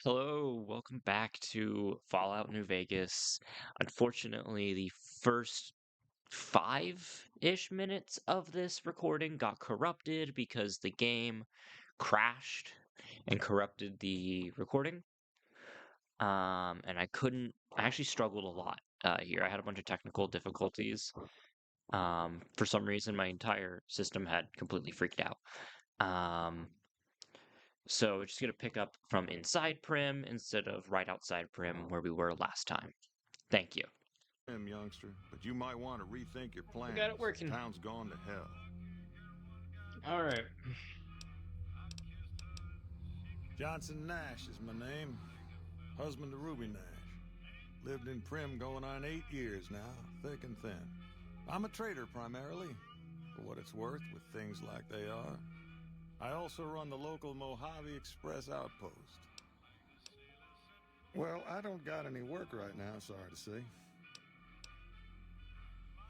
Hello, welcome back to Fallout New Vegas. Unfortunately, the first 5-ish minutes of this recording got corrupted because the game crashed and corrupted the recording. And I actually struggled a lot here. I had a bunch of technical difficulties. For some reason, my entire system had completely freaked out. So we're just going to pick up from inside Primm instead of right outside Primm where we were last time. Thank you. Youngster, but you might want to rethink your plans. Got it working. Town's gone to hell. All right. Johnson Nash is my name. Husband to Ruby Nash. Lived in Primm going on 8 years now, thick and thin. I'm a trader primarily, for what it's worth with things like they are. I also run the local Mojave Express outpost. Well, I don't got any work right now, sorry to say.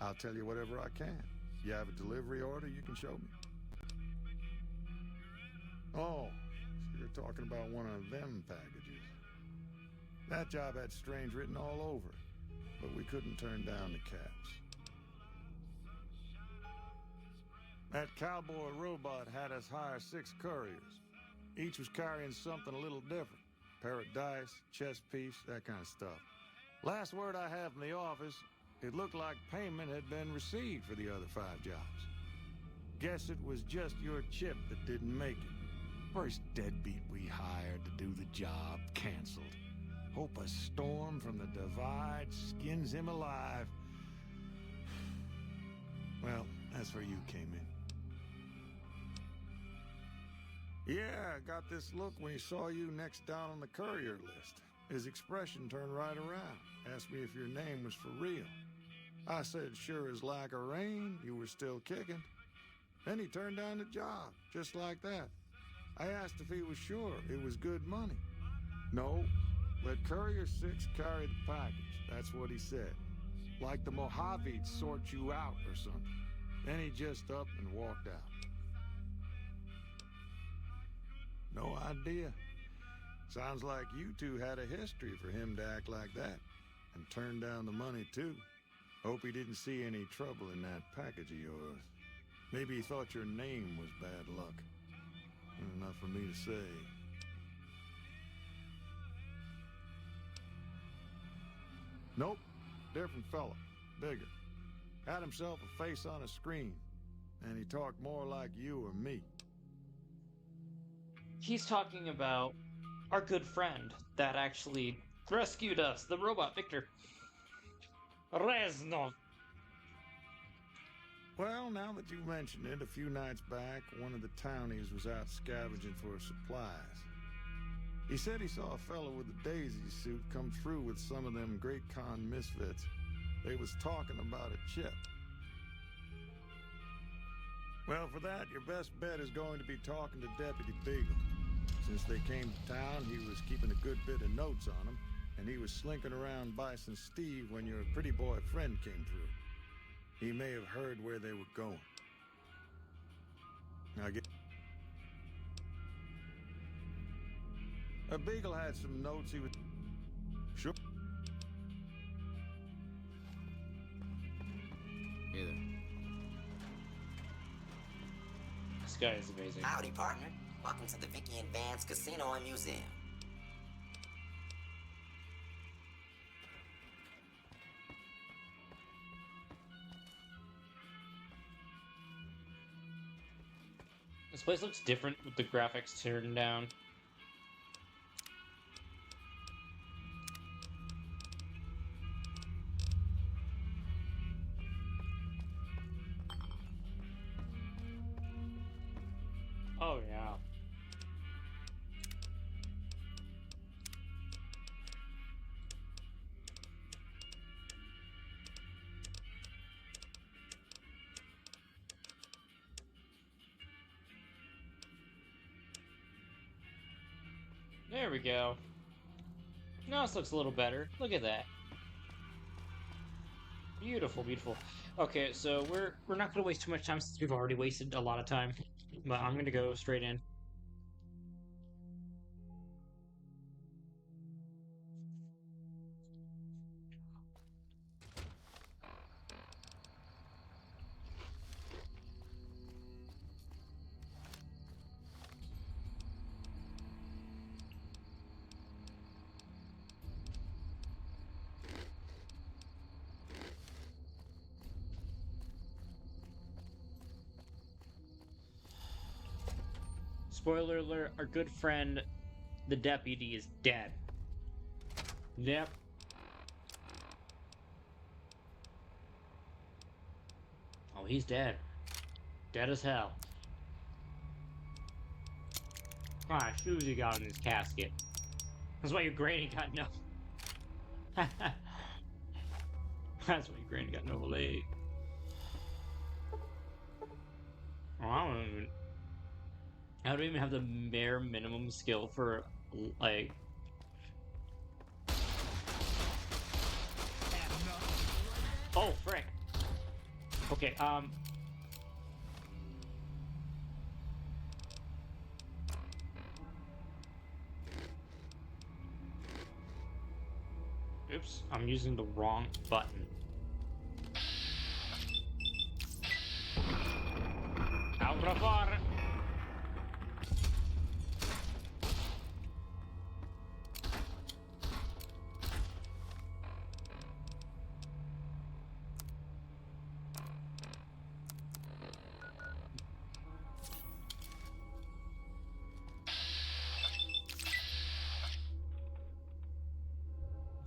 I'll tell you whatever I can. You have a delivery order you can show me? Oh, so you're talking about one of them packages. That job had strange written all over it, but we couldn't turn down the caps. That cowboy robot had us hire 6 couriers. Each was carrying something a little different. Pair of dice, chess piece, that kind of stuff. Last word I have from the office, it looked like payment had been received for the other 5 jobs. Guess it was just your chip that didn't make it. First deadbeat we hired to do the job canceled. Hope a storm from the divide skins him alive. Well, that's where you came in. Yeah, I got this look when he saw you next down on the courier list. His expression turned right around. Asked me if your name was for real. I said, sure as like a rain, you were still kicking. Then he turned down the job, just like that. I asked if he was sure it was good money. No, let Courier 6 carry the package. That's what he said. Like the Mojave'd sort you out or something. Then he just up and walked out. No idea. Sounds like you two had a history for him to act like that. And turn down the money, too. Hope he didn't see any trouble in that package of yours. Maybe he thought your name was bad luck. Enough for me to say. Nope. Different fella. Bigger. Had himself a face on a screen. And he talked more like you or me. He's talking about our good friend that actually rescued us, the robot Victor. Reznov. Well, now that you mention it, a few nights back, one of the townies was out scavenging for supplies. He said he saw a fellow with a daisy suit come through with some of them Great Con misfits. They was talking about a chip. Well, for that, your best bet is going to be talking to Deputy Beagle. Since they came to town, he was keeping a good bit of notes on them, and he was slinking around Bison Steve when your pretty boy friend came through. He may have heard where they were going. Now get... Beagle had some notes he was... Sure. Hey there. This guy is amazing. Howdy, partner. Welcome to the Vicky and Vance Casino and Museum. This place looks different with the graphics turned down. Oh, yeah. There we go. Now this looks a little better. Look at that. Beautiful, beautiful. Okay, so we're not gonna waste too much time since we've already wasted a lot of time. But I'm gonna go straight in. Spoiler alert, our good friend, the deputy, is dead. Yep. Oh, he's dead. Dead as hell. What kind of shoes he got in his casket? That's why your granny got no... That's why your granny got no leg. Oh, I don't even have the bare minimum skill for, like... Oh, frick. Okay, oops, I'm using the wrong button. Altrafar!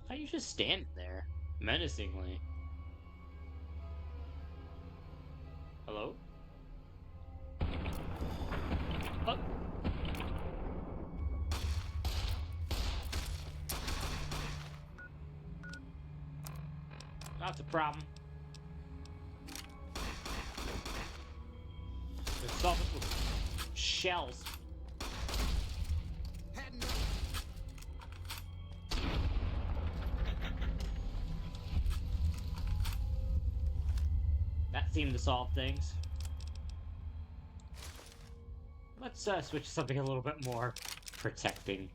How you just stand there, menacingly? Hello? Oh. That's a problem. Let's solve it with shells. That seemed to solve things. Let's switch to something a little bit more protecting.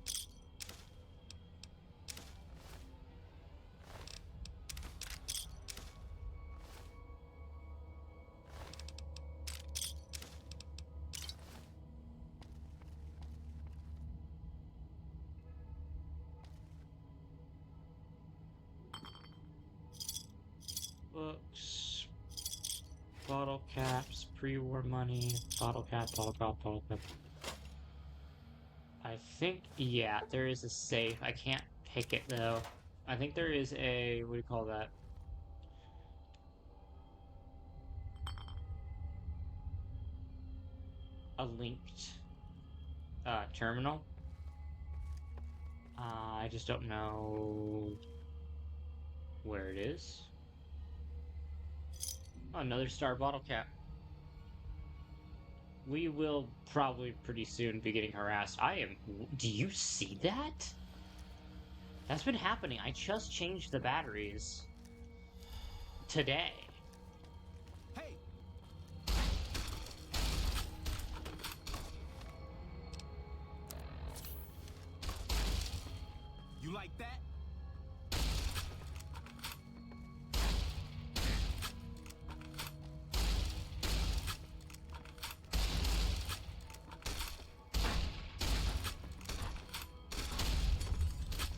Books, bottle caps, pre-war money, bottle cap, bottle cap, bottle cap. I think, yeah, there is a safe. I can't pick it though. I think there is a, what do you call that? A linked terminal. I just don't know where it is. Oh, another star bottle cap. We will probably pretty soon be getting harassed. Do you see that? That's been happening. I just changed the batteries today. Hey! You like that?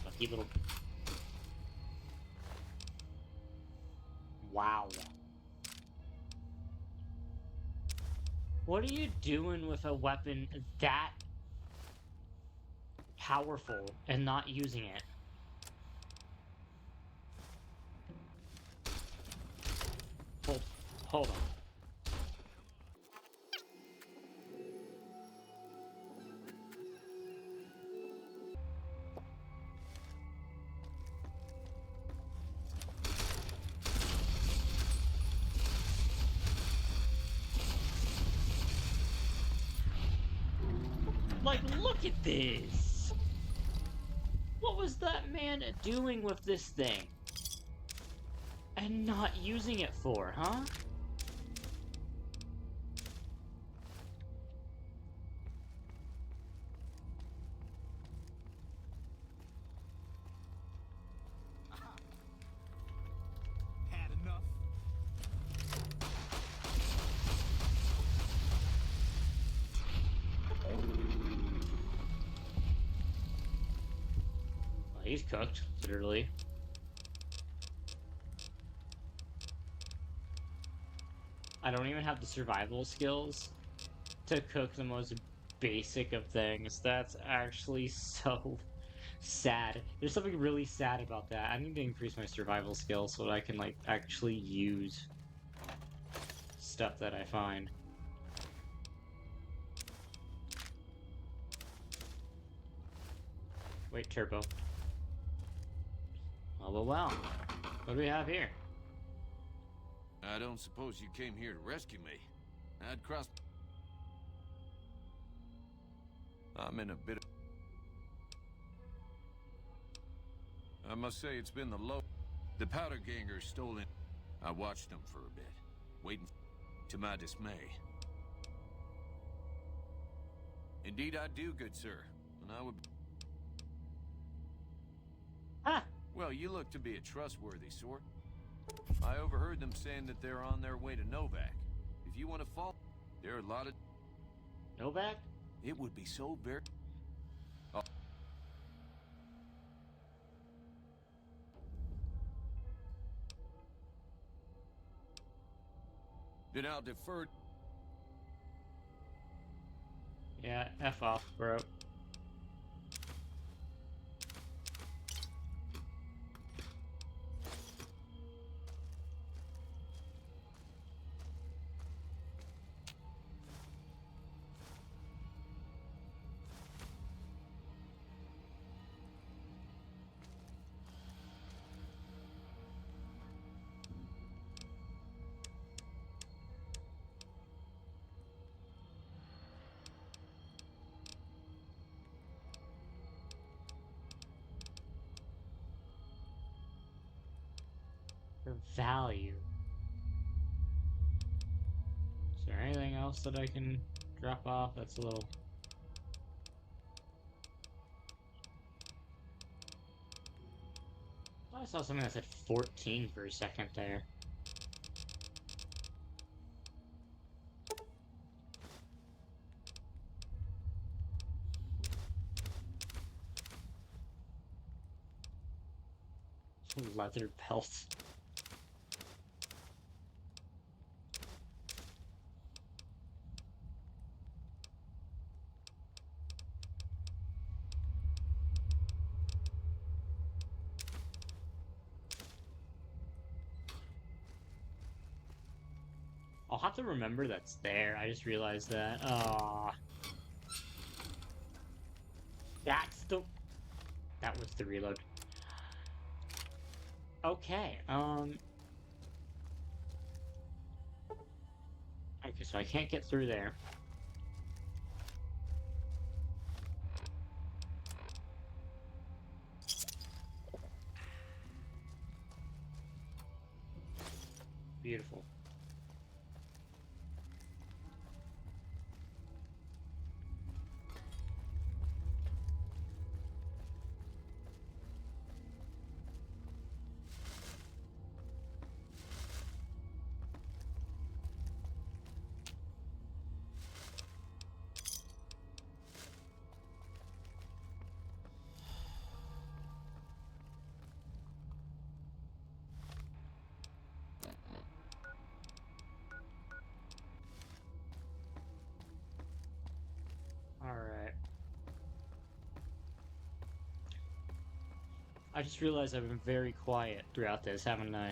Lucky little... Wow. What are you doing with a weapon that powerful and not using it? Hold on. Like, look at this! What was that man doing with this thing? And not using it for, huh? Had enough? Well, he's cooked, literally. I don't even have the survival skills to cook the most basic of things. That's actually so sad. There's something really sad about that. I need to increase my survival skills so that I can, like, actually use stuff that I find. Wait, turbo. Oh, well. What do we have here? I don't suppose you came here to rescue me. I'd cross... I'm in a bit of... I must say it's been the low... The powder gangers stole in... I watched them for a bit, waiting to my dismay. Indeed I do, good sir. And I would... Ah! Well, you look to be a trustworthy sort. I overheard them saying that they're on their way to Novak. If you want to follow, there are a lot of... Novak? It would be so very... Oh. Then I'll defer... Yeah, F off, bro. For value. Is there anything else that I can drop off that's a little... I saw something that said 14 for a second there. Leather belt. I'll have to remember that's there. I just realized that. Ah, that's the... That was the reload. Okay, okay, so I can't get through there. Beautiful. Alright. I just realized I've been very quiet throughout this, haven't I?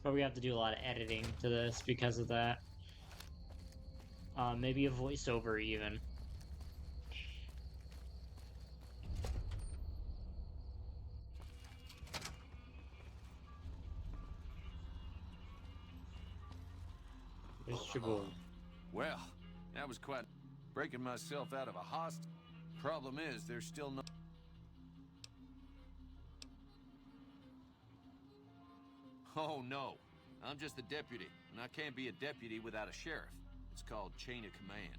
But we have to do a lot of editing to this because of that. Maybe a voiceover even. Vegetable. Well, that was quite... Breaking myself out of a hostage. Problem is, there's still no... Oh, no. I'm just a deputy, and I can't be a deputy without a sheriff. It's called chain of command.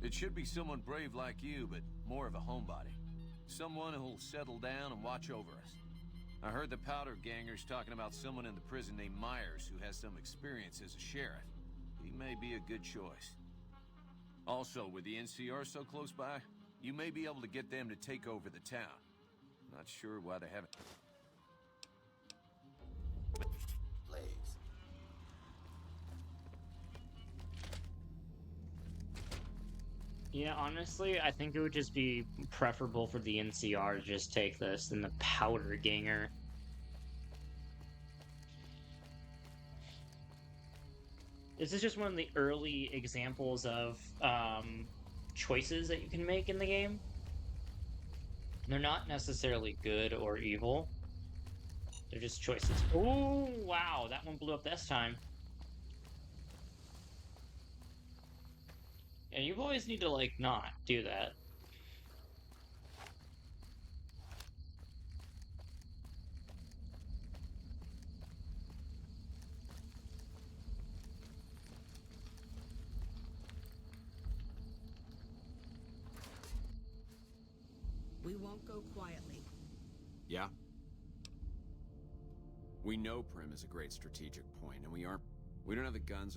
It should be someone brave like you, but more of a homebody. Someone who'll settle down and watch over us. I heard the powder gangers talking about someone in the prison named Myers who has some experience as a sheriff. He may be a good choice. Also, with the NCR so close by, you may be able to get them to take over the town. Not sure why they haven't... Blaze. Yeah, honestly, I think it would just be preferable for the NCR to just take this than the Powder Ganger. This is just one of the early examples of choices that you can make in the game. They're not necessarily good or evil. They're just choices. Oh, wow, that one blew up this time. And you always need to, like, not do that. We won't go quietly. Yeah? We know Primm is a great strategic point, and we don't have the guns.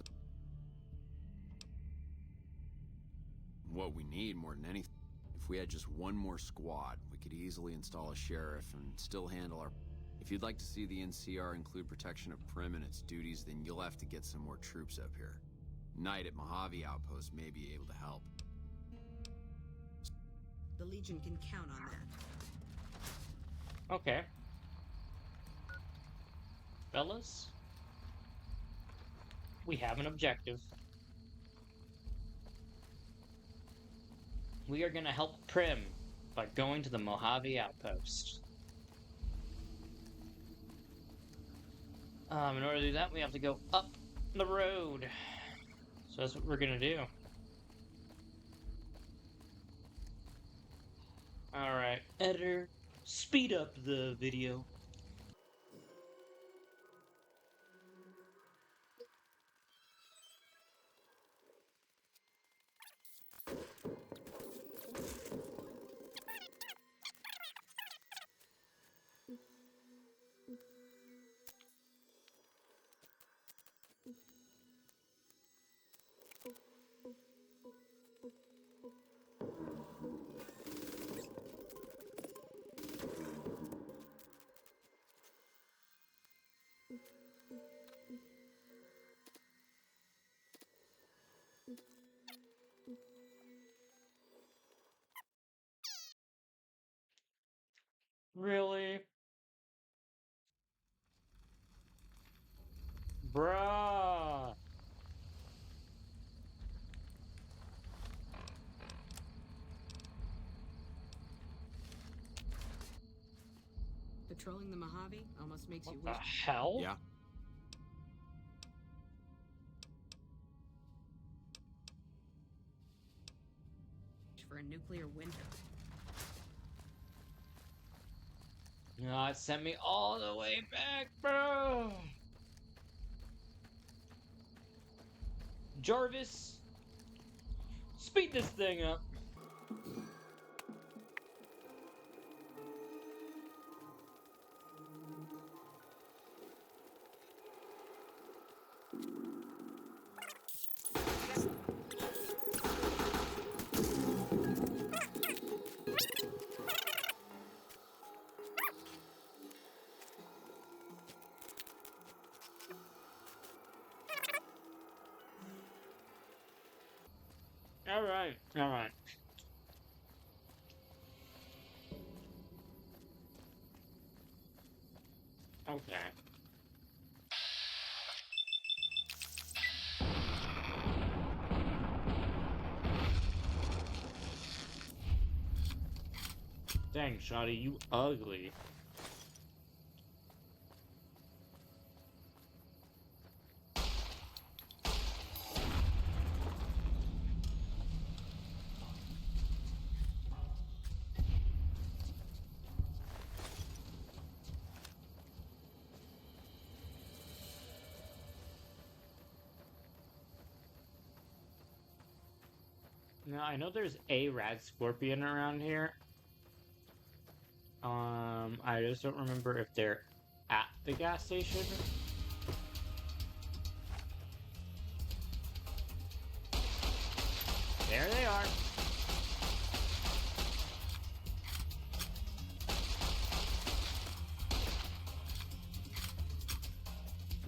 What we need more than anything, if we had just one more squad, we could easily install a sheriff and still handle our... If you'd like to see the NCR include protection of Primm and its duties, then you'll have to get some more troops up here. Knight at Mojave Outpost may be able to help. The Legion can count on that. Okay. Fellas, we have an objective. We are going to help Primm by going to the Mojave Outpost. In order to do that, we have to go up the road. So that's what we're going to do. Alright, editor, speed up the video. Really? Bruh. Patrolling the Mojave almost makes you What the wish. hell? Yeah? For a nuclear winter. No, it sent me all the way back, bro. Jarvis, speed this thing up. Alright, alright. Okay. Dang, Shoddy, you ugly. Now, I know there's a rad scorpion around here. I just don't remember if they're at the gas station. There they are.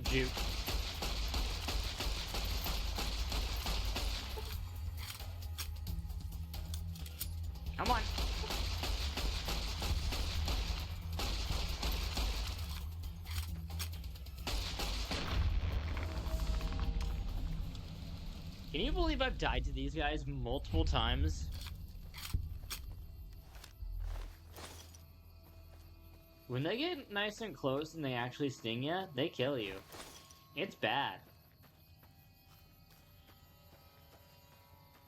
Juke. Come on. Can you believe I've died to these guys multiple times? When they get nice and close and they actually sting you, they kill you. It's bad.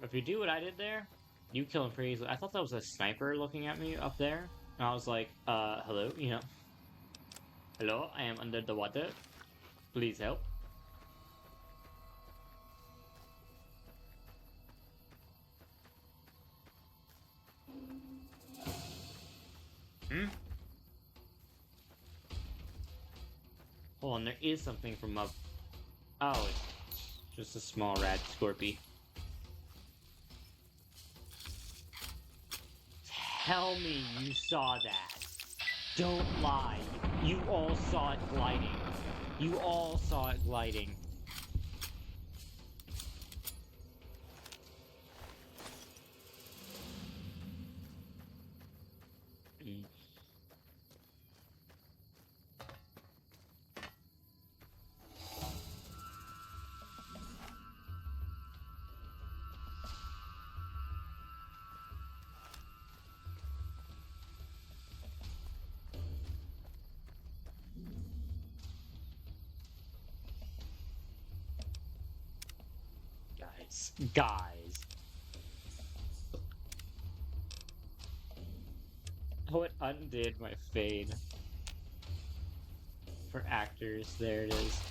If you do what I did there, you kill him pretty easily. I thought that was a sniper looking at me up there. And I was like, hello, you know. Hello, I am under the water. Please help. Hmm? Hold on, there is something from up. Oh, it's just a small rat scorpy. Tell me you saw that. Don't lie. You all saw it gliding. You all saw it gliding. Mm. Guys. Oh, it undid my fade. For actors, there it is.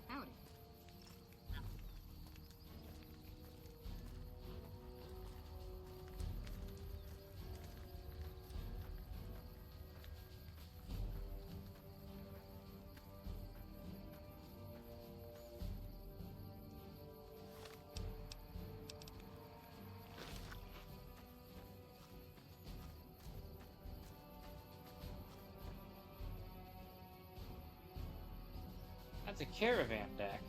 Howdy. That's a caravan deck.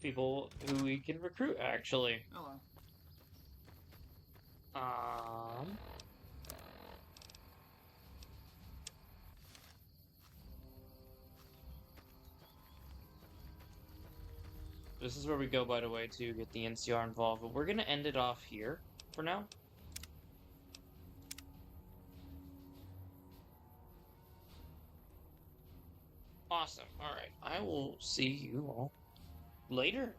people who we can recruit, actually. Hello. This is where we go, by the way, to get the NCR involved, but we're gonna end it off here for now. Awesome. Alright, I will see you all later.